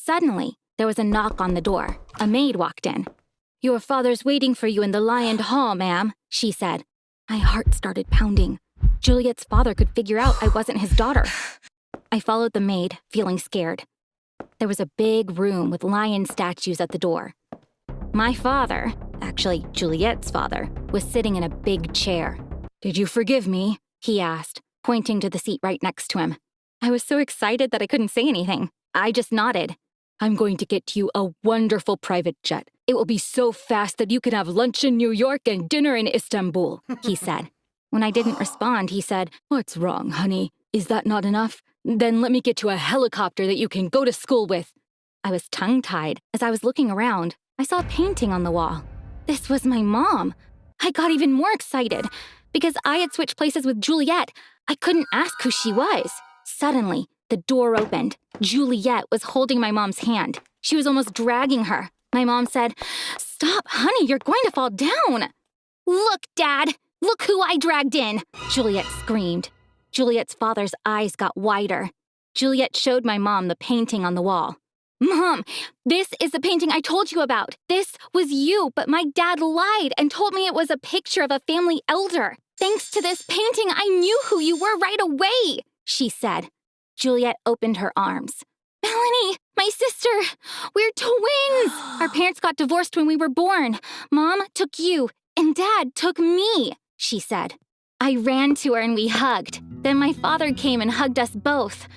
Suddenly, there was a knock on the door. A maid walked in. "Your father's waiting for you in the Lion Hall, ma'am," she said. My heart started pounding. Juliet's father could figure out I wasn't his daughter. I followed the maid, feeling scared. There was a big room with lion statues at the door. My father, actually Juliet's father, was sitting in a big chair. "Did you forgive me?" he asked, pointing to the seat right next to him. I was so excited that I couldn't say anything. I just nodded. "I'm going to get you a wonderful private jet. It will be so fast that you can have lunch in New York and dinner in Istanbul," he said. When I didn't respond, he said, "What's wrong, honey? Is that not enough? Then let me get you a helicopter that you can go to school with." I was tongue-tied. As I was looking around, I saw a painting on the wall. This was my mom. I got even more excited. Because I had switched places with Juliet, I couldn't ask who she was. Suddenly, the door opened. Juliet was holding my mom's hand. She was almost dragging her. My mom said, "Stop, honey, you're going to fall down." "Look, Dad, look who I dragged in," Juliet screamed. Juliet's father's eyes got wider. Juliet showed my mom the painting on the wall. "Mom, this is the painting I told you about. This was you, but my dad lied and told me it was a picture of a family elder. Thanks to this painting, I knew who you were right away," she said. Juliet opened her arms. "Melanie, my sister, we're twins. Our parents got divorced when we were born. Mom took you, and Dad took me," she said. I ran to her and we hugged. Then my father came and hugged us both.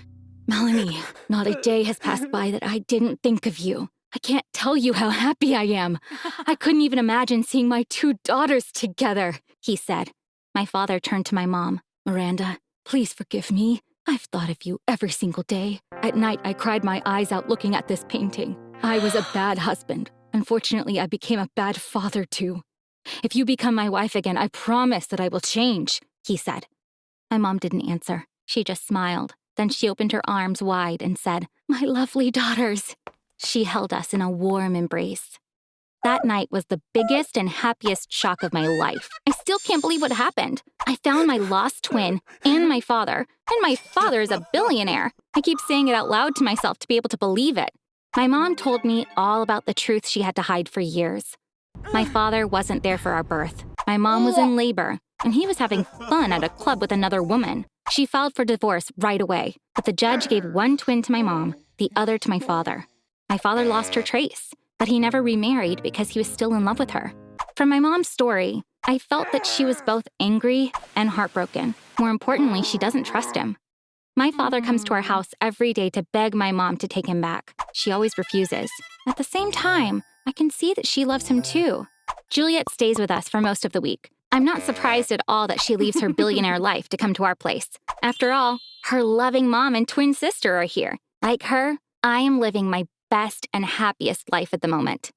"Melanie, not a day has passed by that I didn't think of you. I can't tell you how happy I am. I couldn't even imagine seeing my two daughters together," he said. My father turned to my mom. "Miranda, please forgive me. I've thought of you every single day. At night, I cried my eyes out looking at this painting. I was a bad husband. Unfortunately, I became a bad father too. If you become my wife again, I promise that I will change," he said. My mom didn't answer. She just smiled. Then she opened her arms wide and said, "My lovely daughters." She held us in a warm embrace. That night was the biggest and happiest shock of my life. I still can't believe what happened. I found my lost twin and my father is a billionaire. I keep saying it out loud to myself to be able to believe it. My mom told me all about the truth she had to hide for years. My father wasn't there for our birth. My mom was in labor, and he was having fun at a club with another woman. She filed for divorce right away, but the judge gave one twin to my mom, the other to my father. My father lost her trace, but he never remarried because he was still in love with her. From my mom's story, I felt that she was both angry and heartbroken. More importantly, she doesn't trust him. My father comes to our house every day to beg my mom to take him back. She always refuses. At the same time, I can see that she loves him too. Juliet stays with us for most of the week. I'm not surprised at all that she leaves her billionaire life to come to our place. After all, her loving mom and twin sister are here. Like her, I am living my best and happiest life at the moment.